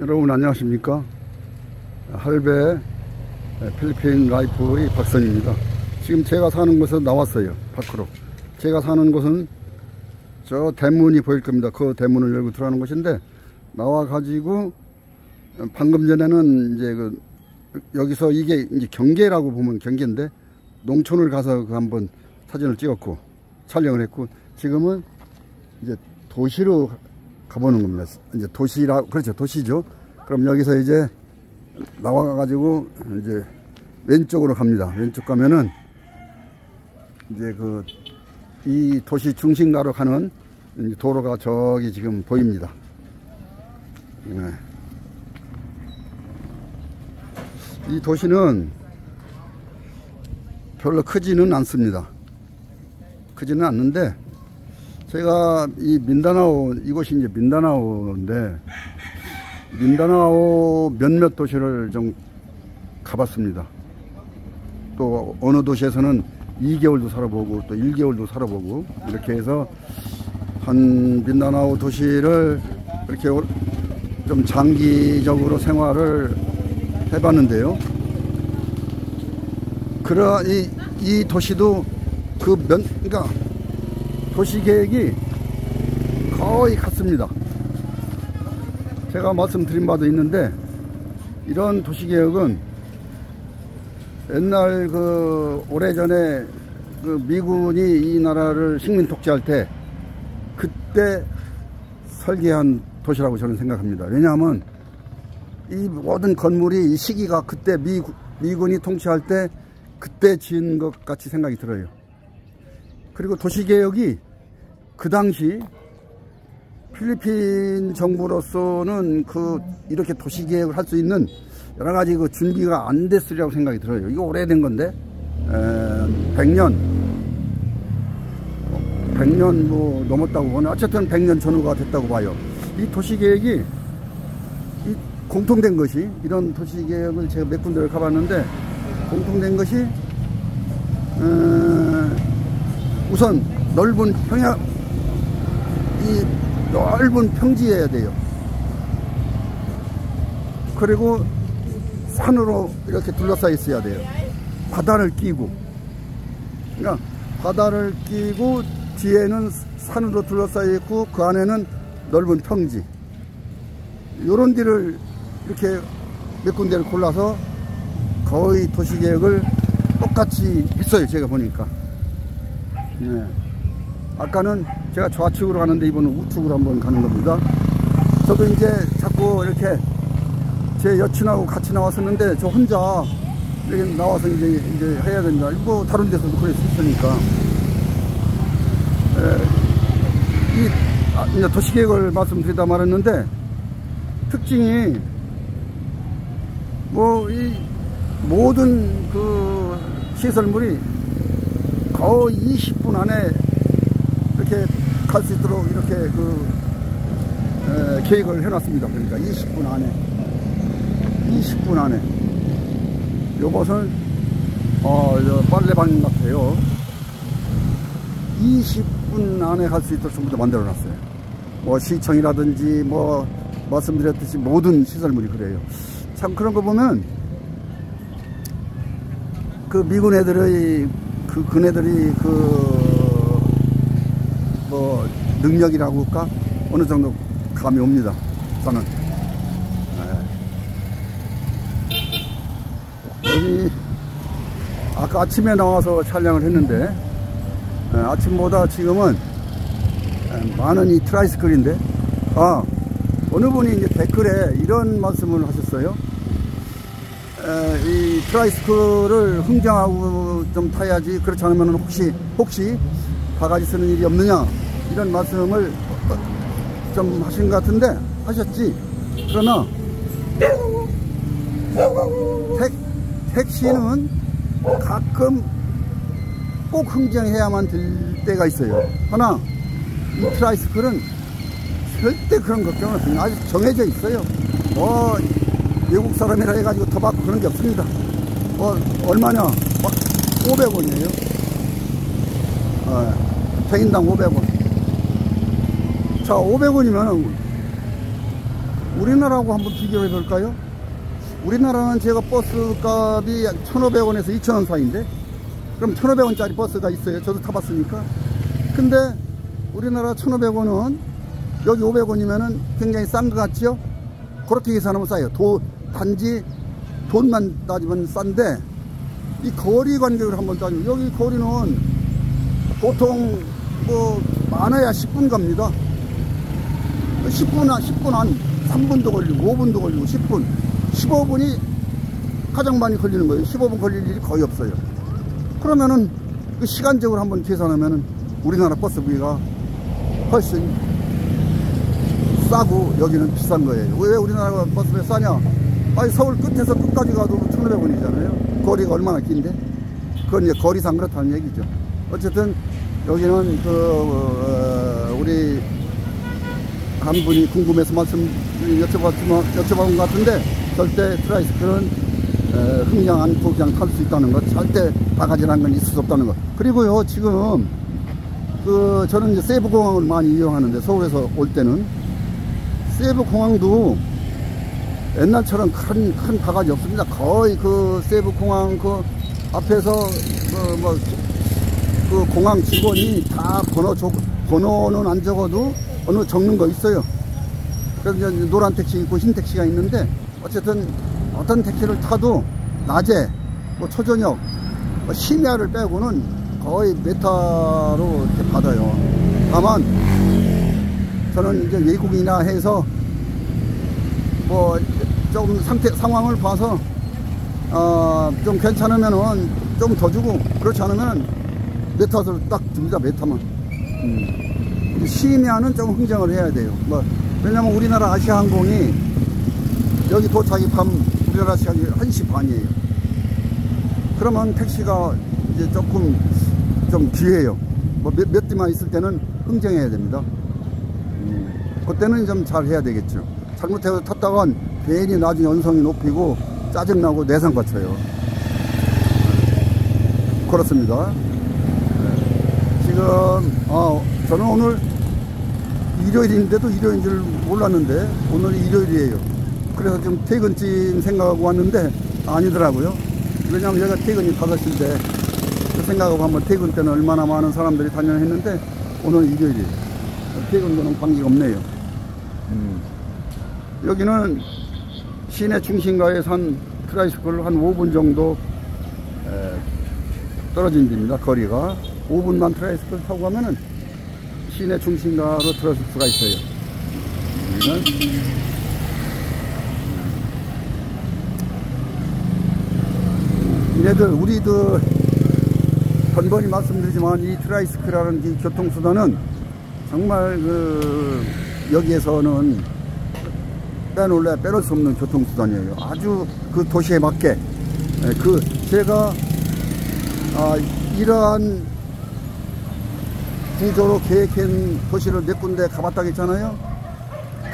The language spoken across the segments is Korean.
여러분 안녕하십니까? 할배 필리핀 라이프의 박선입니다. 지금 제가 사는 곳에서 나왔어요. 밖으로. 제가 사는 곳은 저 대문이 보일 겁니다. 그 대문을 열고 들어가는 곳인데, 나와 가지고 방금 전에는 이제 여기서 이게 이제 경계라고 보면 경계인데, 농촌을 가서 한번 사진을 찍었고 촬영을 했고, 지금은 이제 도시로 가보는 겁니다. 이제 도시라, 그렇죠, 도시죠. 그럼 여기서 이제 나와 가지고 이제 왼쪽으로 갑니다. 왼쪽 가면은 이제 이 도시 중심가로 가는 도로가 저기 지금 보입니다. 네. 이 도시는 별로 크지는 않습니다. 크지는 않는데, 제가 이 민다나오, 이곳이 이제 민다나오인데, 민다나오 몇몇 도시를 좀 가봤습니다. 또 어느 도시에서는 2개월도 살아보고 또 1개월도 살아보고, 이렇게 해서 한 민다나오 도시를 이렇게 좀 장기적으로 생활을 해봤는데요. 이 도시도 그러니까 도시 계획이 거의 같습니다. 제가 말씀드린 바도 있는데, 이런 도시 계획은 옛날 오래전에 미군이 이 나라를 식민 독재할 때 그때 설계한 도시라고 저는 생각합니다. 왜냐하면 이 모든 건물이 이 시기가 그때 미군이 통치할 때 그때 지은 것 같이 생각이 들어요. 그리고 도시개혁이 그 당시 필리핀 정부로서는 이렇게 도시개혁을 할 수 있는 여러가지 준비가 안 됐으리라고 생각이 들어요. 이거 오래된 건데, 100년 뭐 넘었다고 보면, 어쨌든 100년 전후가 됐다고 봐요. 이 도시개혁이 공통된 것이, 이런 도시개혁을 제가 몇 군데를 가봤는데, 공통된 것이 우선 넓은 넓은 평지여야 돼요. 그리고 산으로 이렇게 둘러싸여 있어야 돼요. 바다를 끼고, 그러니까 바다를 끼고 뒤에는 산으로 둘러싸여 있고 그 안에는 넓은 평지, 요런 데를 이렇게 몇 군데를 골라서 거의 도시계획을 똑같이 했어요. 제가 보니까. 네. 아까는 제가 좌측으로 가는데 이번은 우측으로 한번 가는 겁니다. 저도 이제 자꾸 이렇게 제 여친하고 같이 나왔었는데, 저 혼자 이렇게 나와서 이제 해야 된다. 이거 다른 데서도 그럴 수 있으니까. 이제 도시계획을 말씀드리다 말았는데, 특징이 이 모든 시설물이 거의 20분 안에 이렇게 갈 수 있도록 이렇게 계획을 해놨습니다. 그러니까 20분 안에. 요것은 빨래방 같아요. 20분 안에 갈 수 있도록 전부 다 만들어 놨어요. 뭐 시청이라든지 뭐 말씀드렸듯이 모든 시설물이 그래요. 참 그런 거 보면 미군 애들의 그네들이 뭐 능력이라고 할까, 어느 정도 감이 옵니다. 저는. 여기 아까 아침에 나와서 촬영을 했는데, 아침보다 지금은 많은 이 트라이스클인데, 어느 분이 이제 댓글에 이런 말씀을 하셨어요. 이 트라이스클을 흥정하고 좀 타야지, 그렇지 않으면 혹시 바가지 쓰는 일이 없느냐, 이런 말씀을 좀 하신 것 같은데, 하셨지. 그러나 택시는 가끔 꼭 흥정해야만 될 때가 있어요. 그러나 이 트라이스클은 절대 그런 걱정은 없습니다. 아주 정해져 있어요. 외국 사람이라 해가지고 더 받고 그런 게 없습니다. 얼마냐? 500원이에요. 탱인당 500원. 자, 500원이면 우리나라하고 한번 비교해 볼까요? 우리나라는 제가 버스 값이 1,500원에서 2,000원 사이인데, 그럼 1,500원짜리 버스가 있어요. 저도 타봤으니까. 근데 우리나라 1,500원은 여기 500원이면은 굉장히 싼 것 같죠? 그렇게 계산하면 싸요. 단지 돈만 따지면 싼데, 이 거리 간격을 한번 따지면, 여기 거리는 보통 뭐 많아야 10분 갑니다. 10분 한 3분도 걸리고 5분도 걸리고 10분 15분이 가장 많이 걸리는 거예요. 15분 걸릴 일이 거의 없어요. 그러면은 그 시간적으로 한번 계산하면은 우리나라 버스비가 훨씬 싸고 여기는 비싼 거예요. 왜 우리나라 버스비 싸냐? 아니, 서울 끝에서 끝까지 가도 1,500원이잖아요. 거리가 얼마나 긴데? 그건 이제 거리상 그렇다는 얘기죠. 어쨌든 여기는 우리 한 분이 궁금해서 말씀 여쭤본 것 같은데, 절대 트라이스클은 흥량 않고 그냥 탈 수 있다는 것, 절대 바가지라는 건 있을 수 없다는 것. 그리고요, 지금 저는 이제 세부공항을 많이 이용하는데, 서울에서 올 때는 세부공항도 옛날처럼 큰 바가지 없습니다. 거의 세부공항 앞에서 공항 직원이 다 번호는 안 적어도 어느 적는 거 있어요. 그래서 이제 노란 택시 있고 흰 택시가 있는데, 어쨌든 어떤 택시를 타도 낮에 초저녁 심야를 빼고는 거의 메타로 이렇게 받아요. 다만 저는 이제 외국인이나 해서 조금 상황을 봐서 좀 괜찮으면은 좀 더 주고, 그렇지 않으면 메타를 딱 줍니다. 메타만. 심야는 좀 흥정을 해야 돼요. 왜냐면 우리나라 아시아항공이 여기 도착이 우리나라 시간이 1시 반이에요. 그러면 택시가 이제 조금 좀 귀해요. 몇 대만 있을 때는 흥정해야 됩니다. 그때는 좀 잘 해야 되겠죠. 잘못해서 탔다간 괜히 나중에 언성이 높이고 짜증나고 내상 거쳐요. 그렇습니다. 지금 저는 오늘 일요일인데도 일요일인 줄 몰랐는데 오늘이 일요일이에요. 그래서 지금 퇴근쯤 생각하고 왔는데 아니더라고요. 왜냐면 제가 퇴근이 5시인데 생각하고 한번 퇴근 때는 얼마나 많은 사람들이 다녀야 했는데 오늘 일요일이에요. 퇴근과는 관계가 없네요. 여기는 시내 중심가에서 한 트라이스클 한 5분 정도 떨어진 데입니다. 거리가 5분만 트라이스클 타고 가면은 시내 중심가로 들어설 수가 있어요. 얘네들 우리도 번번이 말씀드리지만 이 트라이스클이라는 이 교통수단은 정말 여기에서는 빼놓을 수 없는 교통수단이에요. 아주 그 도시에 맞게 제가 이러한 구조로 계획한 도시를 몇 군데 가봤다고 했잖아요.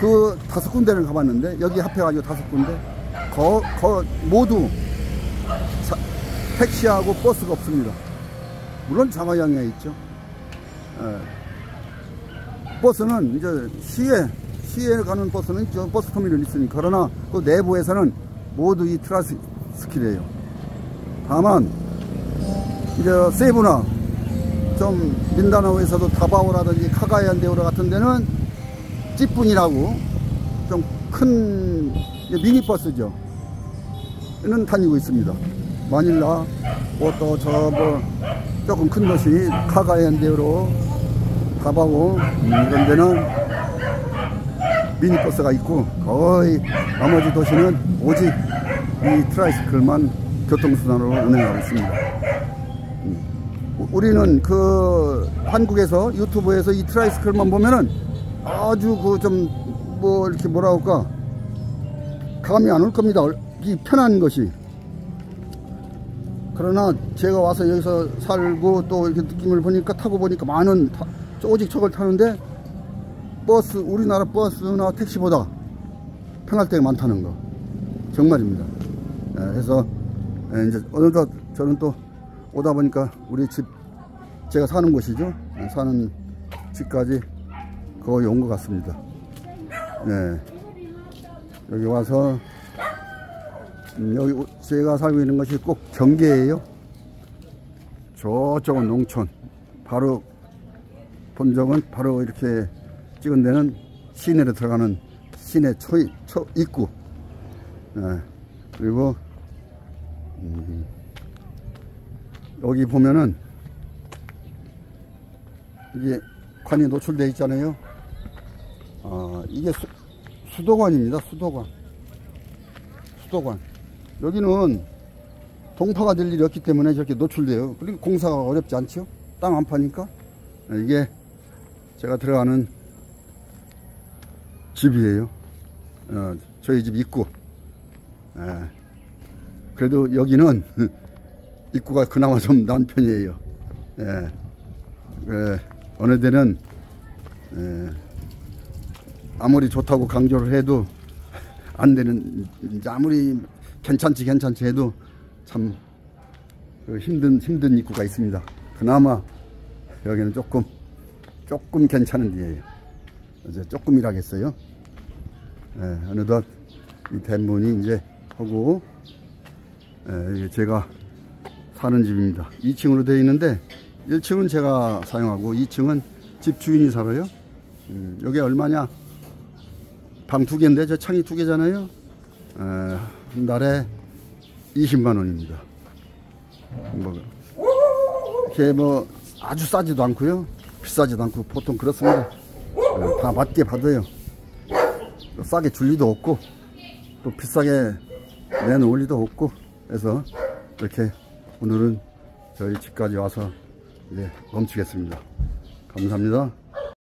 그 5군데를 가봤는데 여기 합해가지고 5군데 모두 택시하고 버스가 없습니다. 물론 장화영에 있죠. 버스는 이제 시에 가는 버스는 있죠. 버스 터미널이 있으니까. 그러나 그 내부에서는 모두 이 트라이스킬이에요. 다만 이제 세부나 좀 민다나오에서도 다바오라든지 카가얀데오라 같은 데는 찌뿐이라고 좀 큰 미니버스죠. 는 다니고 있습니다. 마닐라 또 조금 큰 도시 카가얀데오로 다바오 이런 데는 미니버스가 있고, 거의 나머지 도시는 오직 이 트라이스클만 교통수단으로 운행하고 있습니다. 우리는 한국에서 유튜브에서 이 트라이스클만 보면은 아주 이렇게 뭐라 할까, 감이 안 올 겁니다. 이 편한 것이. 그러나 제가 와서 여기서 살고 또 이렇게 느낌을 보니까 타고 보니까 오직 저걸 타는데 우리나라 버스나 택시보다 편할 때가 많다는 거 정말입니다. 그래서 이제 어느덧 저는 또 오다 보니까 우리 집, 제가 사는 곳이죠. 사는 집까지 거의 온 것 같습니다. 네. 여기 와서 여기 제가 살고 있는 것이 꼭 경계예요. 저쪽은 농촌, 바로 본 적은 바로 이렇게 찍은 데는 시내로 들어가는 시내 입구. 그리고 여기 보면은 이게 관이 노출되어 있잖아요. 이게 수도관입니다. 수도관. 여기는 동파가 될 일이 없기 때문에 저렇게 노출돼요. 그리고 공사가 어렵지 않죠. 땅 안 파니까. 이게 제가 들어가는 집이에요. 저희 집 입구. 그래도 여기는 입구가 그나마 좀 난 편이에요. 어느 데는 아무리 좋다고 강조를 해도 안 되는, 아무리 괜찮지 해도 참 힘든 입구가 있습니다. 그나마 여기는 조금 괜찮은 데예요. 이제 조금이라겠어요. 어느덧 이 대문이 이제 하고, 이게 제가 사는 집입니다. 2층으로 되어 있는데 1층은 제가 사용하고 2층은 집 주인이 살아요. 여기 얼마냐? 방 2개인데 저 창이 2개잖아요. 한 달에 20만 원입니다. 이렇게 아주 싸지도 않고요, 비싸지도 않고 보통 그렇습니다. 다 맞게 받아요. 싸게 줄 리도 없고 또 비싸게 내놓을 리도 없고 해서 이렇게 오늘은 저희 집까지 와서 이제 멈추겠습니다. 감사합니다.